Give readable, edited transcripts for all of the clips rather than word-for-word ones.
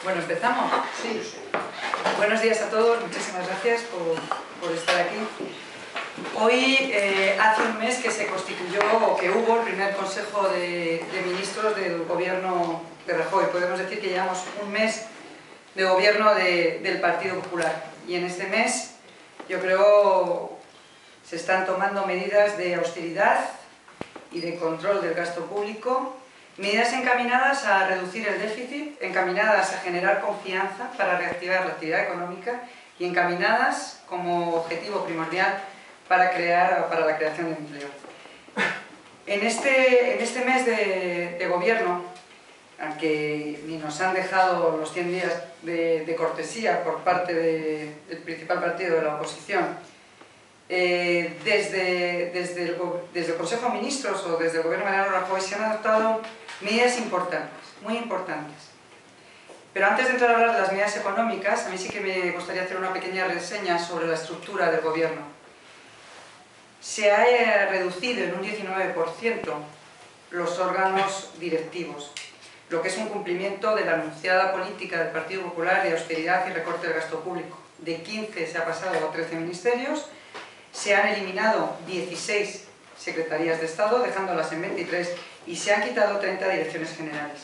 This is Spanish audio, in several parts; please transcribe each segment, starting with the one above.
Bueno, ¿empezamos? Sí. Buenos días a todos, muchísimas gracias por estar aquí. Hoy hace un mes que se constituyó, o que hubo, el primer Consejo de Ministros del Gobierno de Rajoy. Podemos decir que llevamos un mes de gobierno del Partido Popular. Y en este mes, yo creo, se están tomando medidas de austeridad y de control del gasto público, medidas encaminadas a reducir el déficit, encaminadas a generar confianza para reactivar la actividad económica y encaminadas como objetivo primordial para la creación de empleo. En este mes de gobierno, aunque ni nos han dejado los 100 días de cortesía por parte del principal partido de la oposición, desde el Consejo de Ministros o desde el Gobierno de Mariano Rajoy se han adoptado medidas importantes, muy importantes. Pero antes de entrar a hablar de las medidas económicas, a mí sí que me gustaría hacer una pequeña reseña sobre la estructura del Gobierno. Se ha reducido en un 19% los órganos directivos, lo que es un cumplimiento de la anunciada política del Partido Popular de austeridad y recorte del gasto público. De 15 se ha pasado a 13 ministerios, se han eliminado 16 secretarías de Estado, dejándolas en 23, y se han quitado 30 direcciones generales.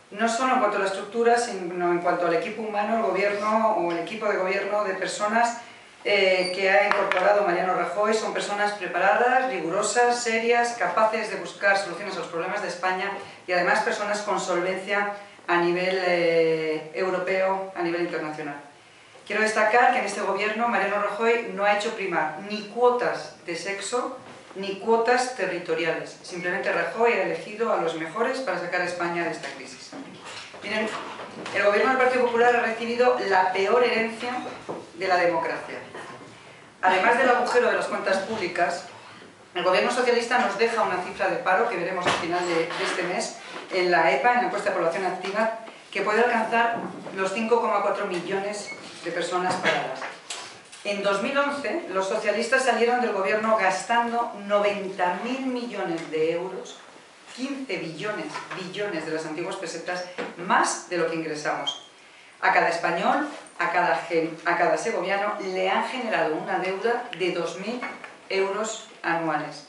No solo en cuanto a la estructura, sino en cuanto al equipo humano, el gobierno o el equipo de gobierno de personas que ha incorporado Mariano Rajoy son personas preparadas, rigurosas, serias, capaces de buscar soluciones a los problemas de España y además personas con solvencia a nivel europeo, a nivel internacional. Quiero destacar que en este gobierno Mariano Rajoy no ha hecho primar ni cuotas de sexo ni cuotas territoriales. Simplemente Rajoy ha elegido a los mejores para sacar a España de esta crisis. Miren, el gobierno del Partido Popular ha recibido la peor herencia de la democracia. Además del agujero de las cuentas públicas, el gobierno socialista nos deja una cifra de paro que veremos al final de este mes en la EPA, en la encuesta de población activa, que puede alcanzar los 5,4 millones de personas paradas. En 2011, los socialistas salieron del gobierno gastando 90.000 millones de euros, 15 billones de las antiguas pesetas, más de lo que ingresamos. A cada español, a cada segoviano, le han generado una deuda de 2.000 euros anuales.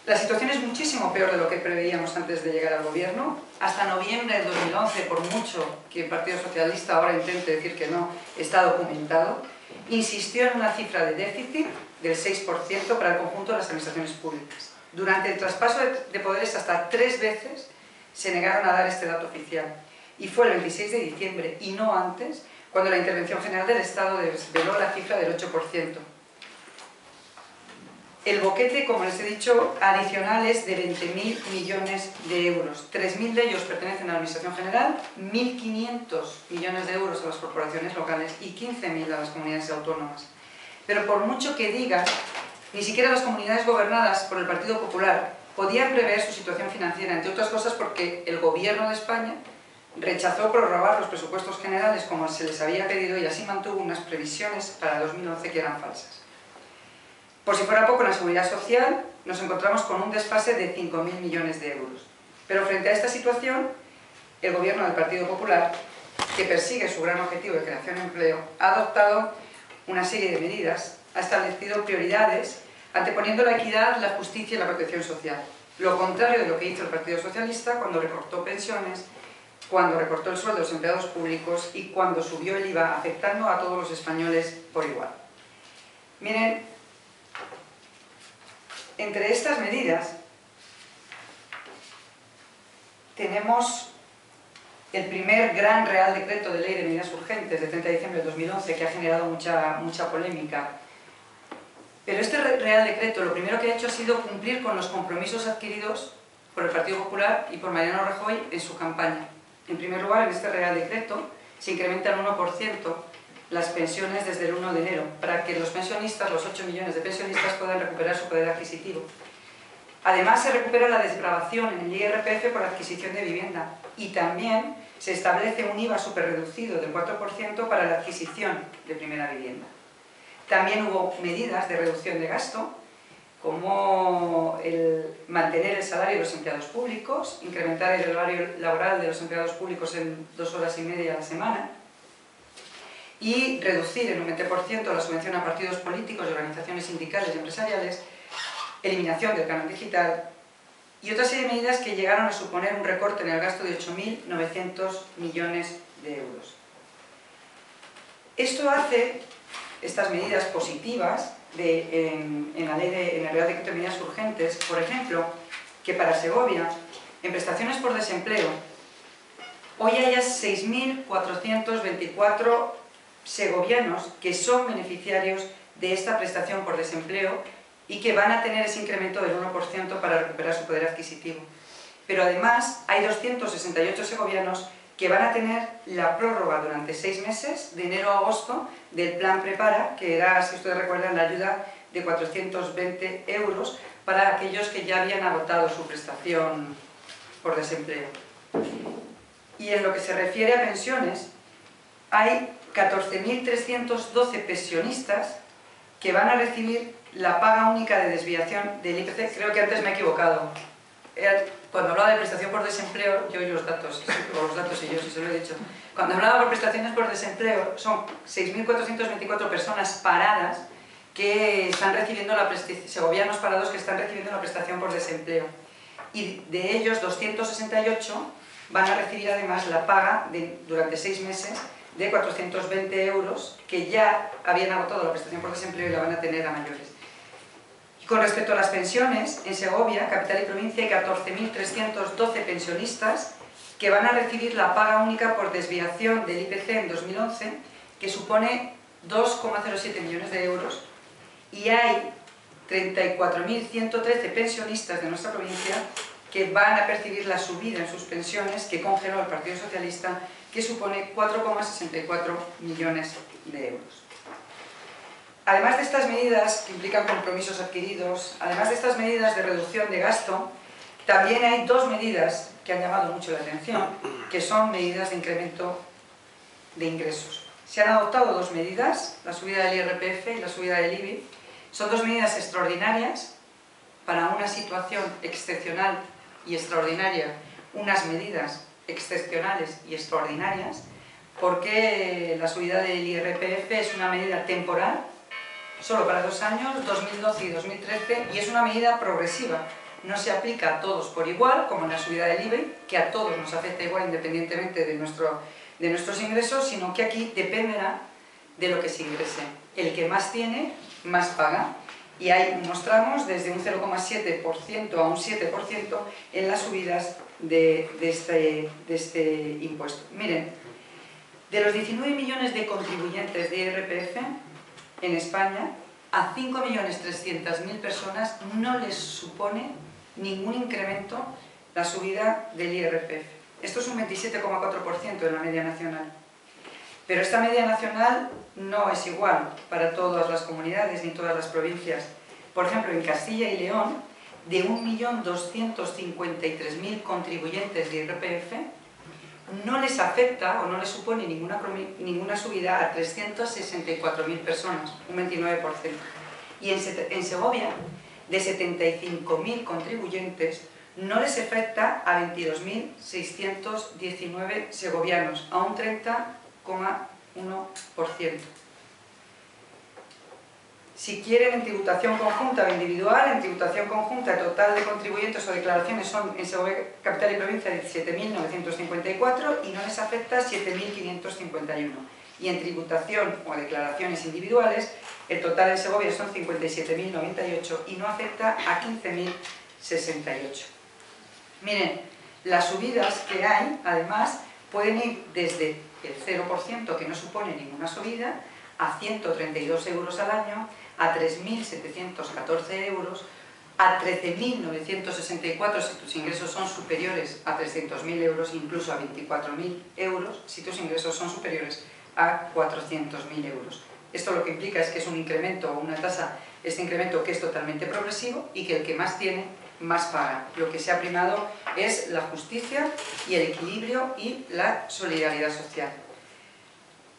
La situación es muchísimo peor de lo que preveíamos antes de llegar al gobierno. Hasta noviembre del 2011, por mucho que el Partido Socialista ahora intente decir que no, está documentado, insistió en una cifra de déficit del 6% para el conjunto de las administraciones públicas. Durante el traspaso de poderes hasta 3 veces se negaron a dar este dato oficial. Y fue el 26 de diciembre, y no antes, cuando la Intervención General del Estado desveló la cifra del 8%. El boquete, como les he dicho, adicional es de 20.000 millones de euros. 3.000 de ellos pertenecen a la Administración General, 1.500 millones de euros a las corporaciones locales y 15.000 a las comunidades autónomas. Pero por mucho que digan, ni siquiera las comunidades gobernadas por el Partido Popular podían prever su situación financiera, entre otras cosas porque el Gobierno de España rechazó prorrogar los presupuestos generales como se les había pedido y así mantuvo unas previsiones para 2011 que eran falsas. Por si fuera poco, en la seguridad social nos encontramos con un desfase de 5.000 millones de euros. Pero frente a esta situación, el gobierno del Partido Popular, que persigue su gran objetivo de creación de empleo, ha adoptado una serie de medidas, ha establecido prioridades, anteponiendo la equidad, la justicia y la protección social. Lo contrario de lo que hizo el Partido Socialista cuando recortó pensiones, cuando recortó el sueldo de los empleados públicos y cuando subió el IVA, afectando a todos los españoles por igual. Miren, entre estas medidas tenemos el primer gran Real Decreto de Ley de Medidas Urgentes de 30 de diciembre de 2011 que ha generado mucha polémica. Pero este Real Decreto lo primero que ha hecho ha sido cumplir con los compromisos adquiridos por el Partido Popular y por Mariano Rajoy en su campaña. En primer lugar, en este Real Decreto se incrementan 1% las pensiones desde el 1 de enero, para que los pensionistas, los 8 millones de pensionistas, puedan recuperar su poder adquisitivo. Además, se recupera la desgravación en el IRPF por adquisición de vivienda y también se establece un IVA superreducido del 4% para la adquisición de primera vivienda. También hubo medidas de reducción de gasto como el mantener el salario de los empleados públicos, incrementar el horario laboral de los empleados públicos en 2 horas y media a la semana, y reducir en un 20% la subvención a partidos políticos y organizaciones sindicales y empresariales, eliminación del canon digital y otra serie de medidas que llegaron a suponer un recorte en el gasto de 8.900 millones de euros. Esto hace, estas medidas positivas en el Real Decreto de Medidas Urgentes, por ejemplo, que para Segovia, en prestaciones por desempleo, hoy haya 6.424 segovianos que son beneficiarios de esta prestación por desempleo y que van a tener ese incremento del 1% para recuperar su poder adquisitivo. Pero además hay 268 segovianos que van a tener la prórroga durante 6 meses, de enero a agosto, del plan Prepara, que era, si ustedes recuerdan, la ayuda de 420 euros para aquellos que ya habían agotado su prestación por desempleo. Y en lo que se refiere a pensiones, hay 14.312 pensionistas que van a recibir la paga única de desviación del IPC. Creo que antes me he equivocado. Cuando hablaba de prestación por desempleo, yo y los datos, o los datos y yo, si se lo he dicho. Cuando hablaba por prestaciones por desempleo, son 6.424 personas paradas que están recibiendo segovianos parados que están recibiendo la prestación por desempleo. Y de ellos, 268 van a recibir además la paga durante 6 meses de 420 euros, que ya habían agotado la prestación por desempleo y la van a tener a mayores. Y con respecto a las pensiones, en Segovia, capital y provincia, hay 14.312 pensionistas que van a recibir la paga única por desviación del IPC en 2011, que supone 2,07 millones de euros, y hay 34.113 pensionistas de nuestra provincia que van a percibir la subida en sus pensiones que congeló el Partido Socialista, que supone 4,64 millones de euros. Además de estas medidas que implican compromisos adquiridos, además de estas medidas de reducción de gasto, también hay 2 medidas que han llamado mucho la atención, que son medidas de incremento de ingresos. Se han adoptado 2 medidas, la subida del IRPF y la subida del IBI. Son 2 medidas extraordinarias para una situación excepcional y extraordinaria, unas medidas excepcionales y extraordinarias, porque la subida del IRPF es una medida temporal, solo para 2 años, 2012 y 2013, y es una medida progresiva. No se aplica a todos por igual, como en la subida del IBI, que a todos nos afecta igual independientemente de nuestros ingresos, sino que aquí dependerá de lo que se ingrese. El que más tiene, más paga. Y hay unos tramos desde un 0,7% a un 7% en las subidas de este impuesto. Miren, de los 19 millones de contribuyentes de IRPF en España, a 5.300.000 personas no les supone ningún incremento la subida del IRPF. Esto es un 27,4% de la media nacional. Pero esta media nacional no es igual para todas las comunidades ni todas las provincias. Por ejemplo, en Castilla y León, de 1.253.000 contribuyentes de IRPF, no les afecta o no les supone ninguna subida a 364.000 personas, un 29%. Y en Segovia, de 75.000 contribuyentes, no les afecta a 22.619 segovianos, a un 30,1%. Si quieren en tributación conjunta o individual, en tributación conjunta el total de contribuyentes o declaraciones son en Segovia capital y provincia 17.954 y no les afecta 7.551. Y en tributación o declaraciones individuales el total en Segovia son 57.098 y no afecta a 15.068. Miren, las subidas que hay, además, pueden ir desde el 0%, que no supone ninguna subida, a 132 euros al año, a 3.714 euros, a 13.964 si tus ingresos son superiores a 300.000 euros, incluso a 24.000 euros si tus ingresos son superiores a 400.000 euros. Esto lo que implica es que es un incremento o una tasa, este incremento que es totalmente progresivo y que el que más tiene, más paga. Lo que se ha primado es la justicia y el equilibrio y la solidaridad social.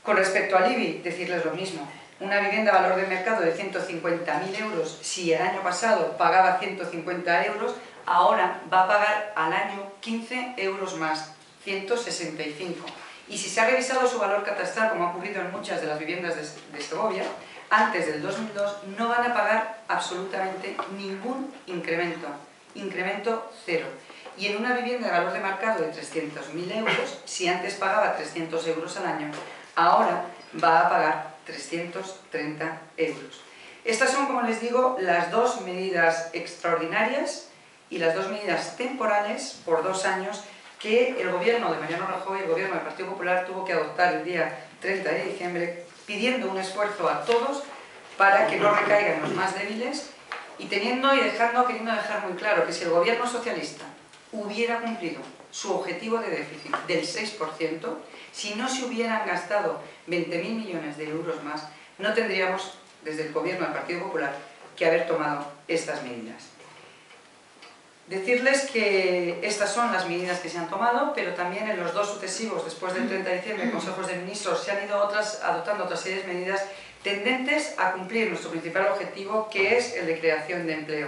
Con respecto al IBI, decirles lo mismo. Una vivienda a valor de mercado de 150.000 euros, si el año pasado pagaba 150 euros, ahora va a pagar al año 15 euros más, 165. Y si se ha revisado su valor catastral, como ha ocurrido en muchas de las viviendas de Segovia, antes del 2002 no van a pagar absolutamente ningún incremento, incremento cero. Y en una vivienda de valor de mercado de 300.000 euros, si antes pagaba 300 euros al año, ahora va a pagar 330 euros. Estas son, como les digo, las dos medidas extraordinarias y las dos medidas temporales por 2 años que el gobierno de Mariano Rajoy y el gobierno del Partido Popular tuvo que adoptar el día 30 de diciembre, pidiendo un esfuerzo a todos para que no recaigan los más débiles y queriendo dejar muy claro que si el gobierno socialista hubiera cumplido su objetivo de déficit del 6%, si no se hubieran gastado 20.000 millones de euros más, no tendríamos, desde el gobierno del Partido Popular, que haber tomado estas medidas. Decirles que estas son las medidas que se han tomado, pero también en los 2 sucesivos, después del 30 de diciembre, consejos de ministros, se han ido adoptando otras series de medidas tendentes a cumplir nuestro principal objetivo, que es el de creación de empleo.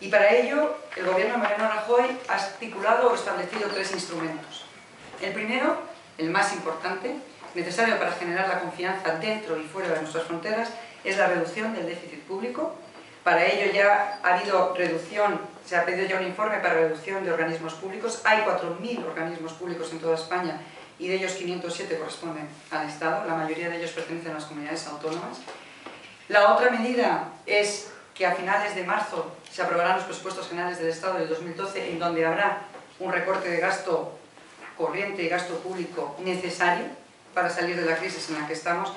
Y para ello, el gobierno de Mariano Rajoy ha articulado o establecido 3 instrumentos. El primero, el más importante, necesario para generar la confianza dentro y fuera de nuestras fronteras, es la reducción del déficit público. Para ello ya ha habido reducción, se ha pedido ya un informe para reducción de organismos públicos. Hay 4.000 organismos públicos en toda España y de ellos 507 corresponden al Estado, la mayoría de ellos pertenecen a las comunidades autónomas. La otra medida es que a finales de marzo se aprobarán los presupuestos generales del Estado del 2012, en donde habrá un recorte de gasto corriente y gasto público necesario para salir de la crisis en la que estamos.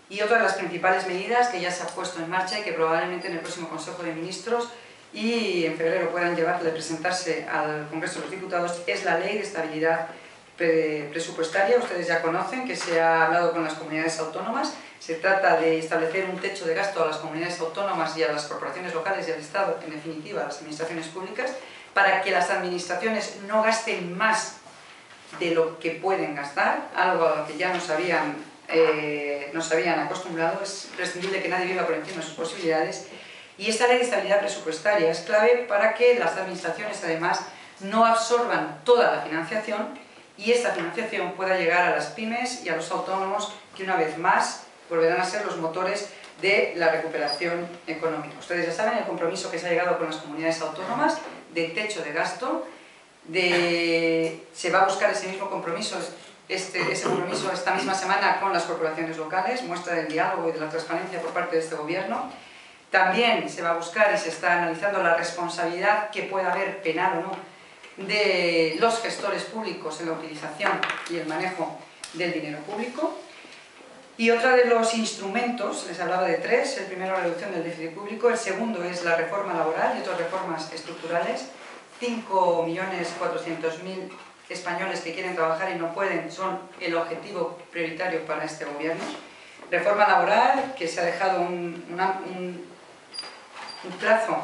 Y otra de las principales medidas que ya se ha puesto en marcha y que probablemente en el próximo Consejo de Ministros y en febrero puedan presentarse al Congreso de los Diputados es la Ley de Estabilidad Presupuestaria. Ustedes ya conocen que se ha hablado con las comunidades autónomas. Se trata de establecer un techo de gasto a las comunidades autónomas y a las corporaciones locales y al Estado, en definitiva a las administraciones públicas, para que las administraciones no gasten más de lo que pueden gastar, algo a lo que ya nos habían acostumbrado. Es prescindible que nadie viva por encima de sus posibilidades, y esta ley de estabilidad presupuestaria es clave para que las administraciones además no absorban toda la financiación y esta financiación pueda llegar a las pymes y a los autónomos, que una vez más volverán a ser los motores de la recuperación económica. Ustedes ya saben el compromiso que se ha llegado con las comunidades autónomas de techo de gasto. Se va a buscar ese mismo compromiso, ese compromiso esta misma semana con las corporaciones locales, muestra del diálogo y de la transparencia por parte de este gobierno. También se va a buscar y se está analizando la responsabilidad que pueda haber, penal o no, de los gestores públicos en la utilización y el manejo del dinero público. Y otro de los instrumentos, les hablaba de 3, el primero la reducción del déficit público, el segundo es la reforma laboral y otras reformas estructurales. 5.400.000 españoles que quieren trabajar y no pueden son el objetivo prioritario para este gobierno. Reforma laboral, que se ha dejado un plazo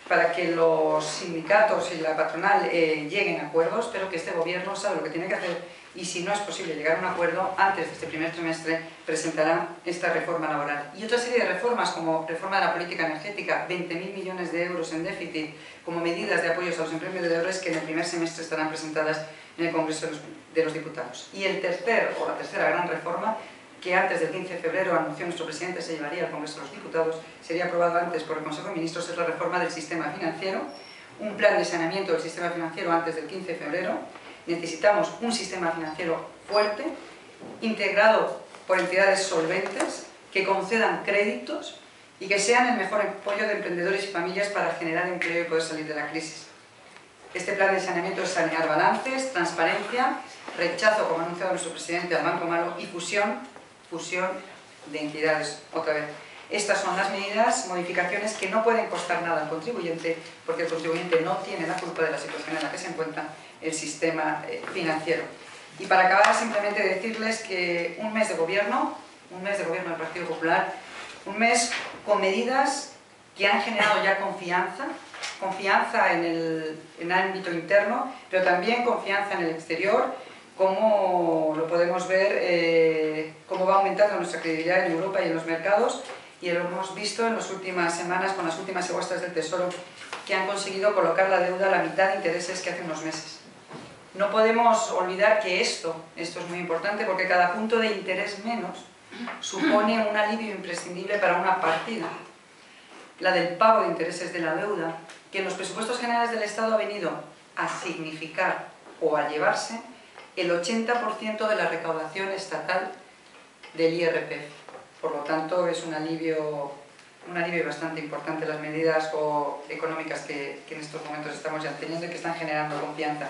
para que los sindicatos y la patronal lleguen a acuerdos, pero que este gobierno sabe lo que tiene que hacer y si no es posible llegar a un acuerdo, antes de este primer trimestre presentará esta reforma laboral. Y otra serie de reformas, como reforma de la política energética, 20.000 millones de euros en déficit, como medidas de apoyos a los emprendedores que en el primer semestre estarán presentadas en el Congreso de los Diputados. Y la tercera gran reforma, que antes del 15 de febrero anunció nuestro presidente se llevaría al Congreso de los Diputados, sería aprobado antes por el Consejo de Ministros, es la reforma del sistema financiero, un plan de saneamiento del sistema financiero antes del 15 de febrero. Necesitamos un sistema financiero fuerte, integrado por entidades solventes, que concedan créditos y que sean el mejor apoyo de emprendedores y familias para generar empleo y poder salir de la crisis. Este plan de saneamiento es sanear balances, transparencia, rechazo, como ha anunciado nuestro presidente, al Banco Malo y fusión de entidades otra vez. Estas son las medidas, modificaciones que no pueden costar nada al contribuyente, porque el contribuyente no tiene la culpa de la situación en la que se encuentra el sistema financiero. Y para acabar, simplemente decirles que un mes de gobierno del Partido Popular, un mes con medidas que han generado ya confianza en el ámbito interno, pero también confianza en el exterior, cómo lo podemos ver, cómo va aumentando nuestra credibilidad en Europa y en los mercados, y lo hemos visto en las últimas semanas con las últimas subastas del Tesoro, que han conseguido colocar la deuda a la mitad de intereses que hace unos meses. No podemos olvidar que esto es muy importante, porque cada punto de interés menos supone un alivio imprescindible para una partida, la del pago de intereses de la deuda, que en los presupuestos generales del Estado ha venido a significar o a llevarse el 80% de la recaudación estatal del IRPF. Por lo tanto, es un alivio bastante importante las medidas económicas que en estos momentos estamos ya teniendo y que están generando confianza.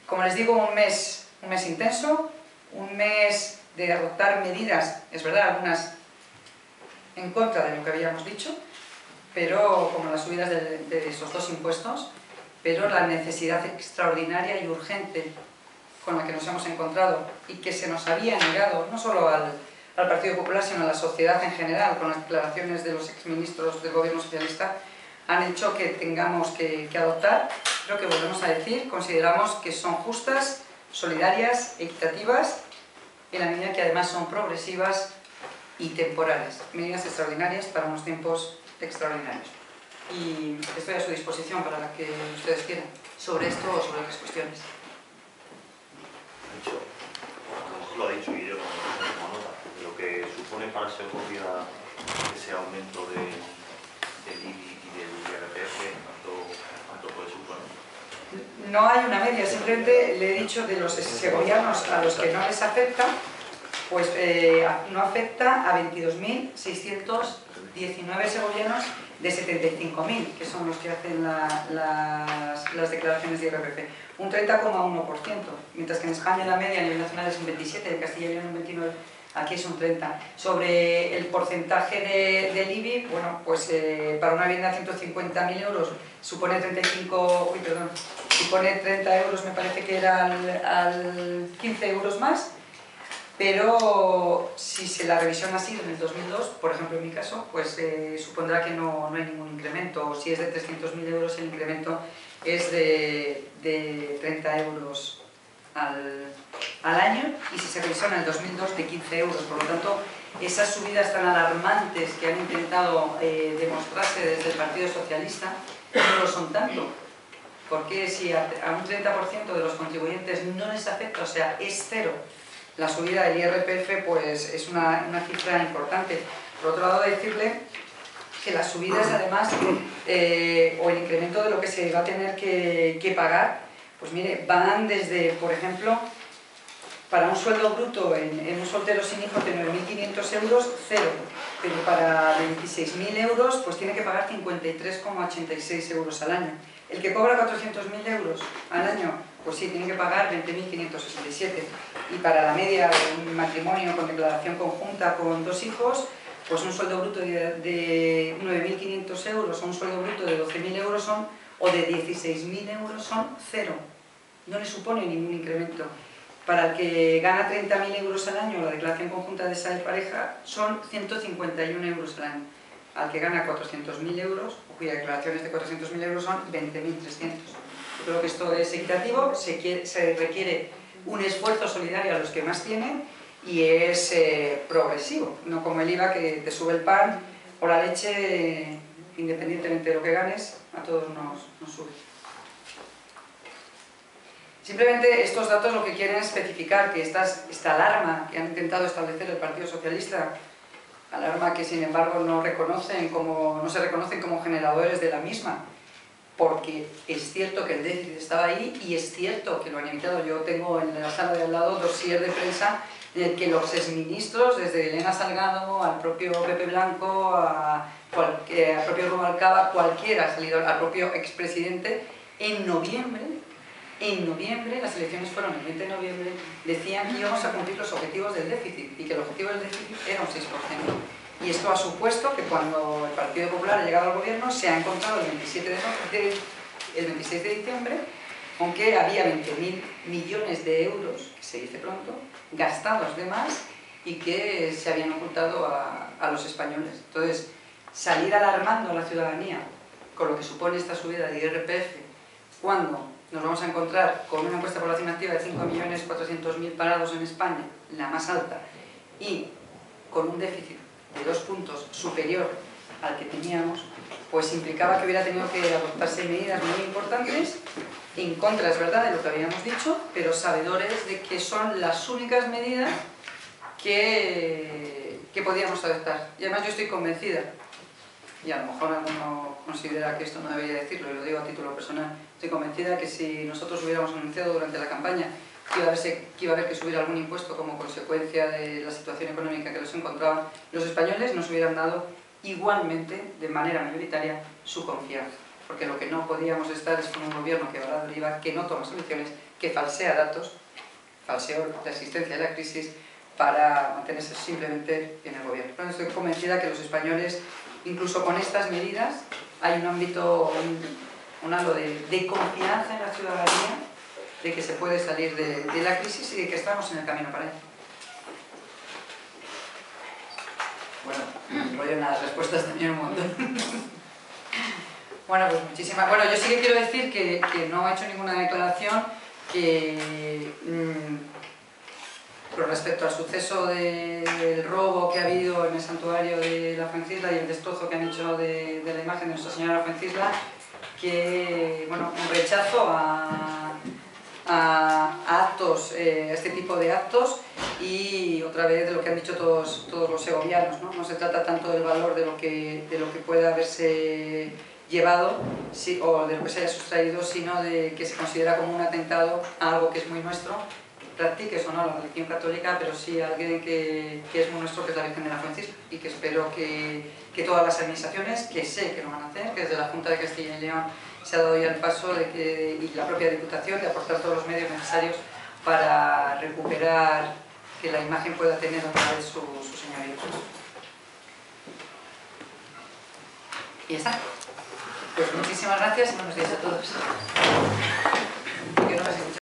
Como les digo, un mes intenso, un mes de adoptar medidas, es verdad, algunas en contra de lo que habíamos dicho, pero como las subidas de esos dos impuestos, pero la necesidad extraordinaria y urgente con la que nos hemos encontrado y que se nos había negado, no solo al Partido Popular, sino a la sociedad en general, con las declaraciones de los exministros del gobierno socialista, han hecho que tengamos que adoptar. Creo que volvemos a decir, consideramos que son justas, solidarias, equitativas, en la medida que además son progresivas y temporales. Medidas extraordinarias para unos tiempos extraordinarios. Y estoy a su disposición para la que ustedes quieran, sobre esto o sobre otras cuestiones. Lo ha dicho Guillermo como nota, lo que supone para Segovia ese aumento del IBI y del IRPF, ¿cuánto puede suponer? No hay una media, simplemente le he dicho de los segovianos a los que no les afecta, pues no afecta a 22.619 segovianos de 75.000, que son los que hacen las declaraciones de IRPF, un 30,1%, mientras que en España la media a nivel nacional es un 27%, en Castilla y León un 29%, aquí es un 30%. Sobre el porcentaje del IBI, bueno, pues para una vivienda de 150.000 euros supone 30 euros, me parece que era al 15 euros más, pero si la revisión ha sido en el 2002, por ejemplo en mi caso, pues supondrá que no hay ningún incremento, o si es de 300.000 euros el incremento es de 30 euros al año, y si se revisó en el 2002 de 15 euros, por lo tanto esas subidas tan alarmantes que han intentado demostrarse desde el Partido Socialista no lo son tanto, porque si a un 30% de los contribuyentes no les afecta, o sea, es cero, la subida del IRPF, pues es una cifra importante. Por otro lado, decirle que las subidas, además, o el incremento de lo que se va a tener que pagar, pues mire, van desde, por ejemplo, para un sueldo bruto en un soltero sin hijos de 9.500 euros, cero. Pero para 26.000 euros, pues tiene que pagar 53,86 euros al año. El que cobra 400.000 euros al año, pues sí, tiene que pagar 20.567. Y para la media de un matrimonio con declaración conjunta con 2 hijos, pues un sueldo bruto de 9.500 euros o un sueldo bruto de 12.000 euros o de 16.000 euros son cero. No le supone ningún incremento. Para el que gana 30.000 euros al año, la declaración conjunta de esa pareja son 151 euros al año. Al que gana 400.000 euros, o cuya declaración es de 400.000 euros, son 20.300. Yo creo que esto es equitativo, se requiere un esfuerzo solidario a los que más tienen y es progresivo, no como el IVA que te sube el pan o la leche, independientemente de lo que ganes, a todos nos sube. Simplemente estos datos lo que quieren es especificar que esta alarma que han intentado establecer el Partido Socialista, alarma que sin embargo no se reconocen como generadores de la misma, porque es cierto que el déficit estaba ahí y es cierto que lo han evitado. Yo tengo en la sala de al lado dossier de prensa en el que los exministros, desde Elena Salgado al propio Pepe Blanco, al propio Rubalcaba, cualquiera ha salido, al propio expresidente, en noviembre, las elecciones fueron el 20 de noviembre, decían que íbamos a cumplir los objetivos del déficit y que el objetivo del déficit era un 6%. Y esto ha supuesto que cuando el Partido Popular ha llegado al gobierno se ha encontrado el 26 de diciembre con que había 20.000 millones de euros, que se dice pronto, gastados de más y que se habían ocultado a los españoles. Entonces, salir alarmando a la ciudadanía con lo que supone esta subida de IRPF cuando nos vamos a encontrar con una encuesta de población activa de 5.400.000 parados en España, la más alta, y con un déficit de 2 puntos superior al que teníamos, pues implicaba que hubiera tenido que adoptarse medidas muy importantes, en contra, es verdad, de lo que habíamos dicho, pero sabedores de que son las únicas medidas que podíamos adoptar. Y además yo estoy convencida, y a lo mejor alguno considera que esto no debería decirlo, y lo digo a título personal, estoy convencida que si nosotros hubiéramos anunciado durante la campaña que iba a haber que subir algún impuesto como consecuencia de la situación económica que nos encontraban, los españoles nos hubieran dado igualmente, de manera mayoritaria, su confianza. Porque lo que no podíamos estar es con un gobierno que va a la deriva, que no toma soluciones, que falsea datos, falseó la existencia de la crisis para mantenerse simplemente en el gobierno. Pero estoy convencida que los españoles, incluso con estas medidas, hay un ámbito, un halo de confianza en la ciudadanía, de que se puede salir de la crisis y de que estamos en el camino para ello. Bueno, rollo en las respuestas también un montón. Bueno, pues muchísimas... Bueno, yo sí que quiero decir que no he hecho ninguna declaración con respecto al suceso del robo que ha habido en el santuario de la Fuencisla y el destrozo que han hecho de la imagen de Nuestra Señora de la Fuencisla, que, bueno, un rechazo a actos, este tipo de actos, y otra vez de lo que han dicho todos los segovianos, ¿no? No se trata tanto del valor de lo que pueda haberse llevado o de lo que se haya sustraído, sino de que se considera como un atentado a algo que es muy nuestro, practiques o no la religión católica, pero sí a alguien que es muy nuestro, que es la Virgen de la Fuencisla, y que espero que todas las administraciones, que sé que lo van a hacer, que desde la Junta de Castilla y León se ha dado ya el paso y la propia Diputación, de aportar todos los medios necesarios para recuperar, que la imagen pueda tener otra vez su señorío. Y ya está. Pues muchísimas gracias y buenos días a todos.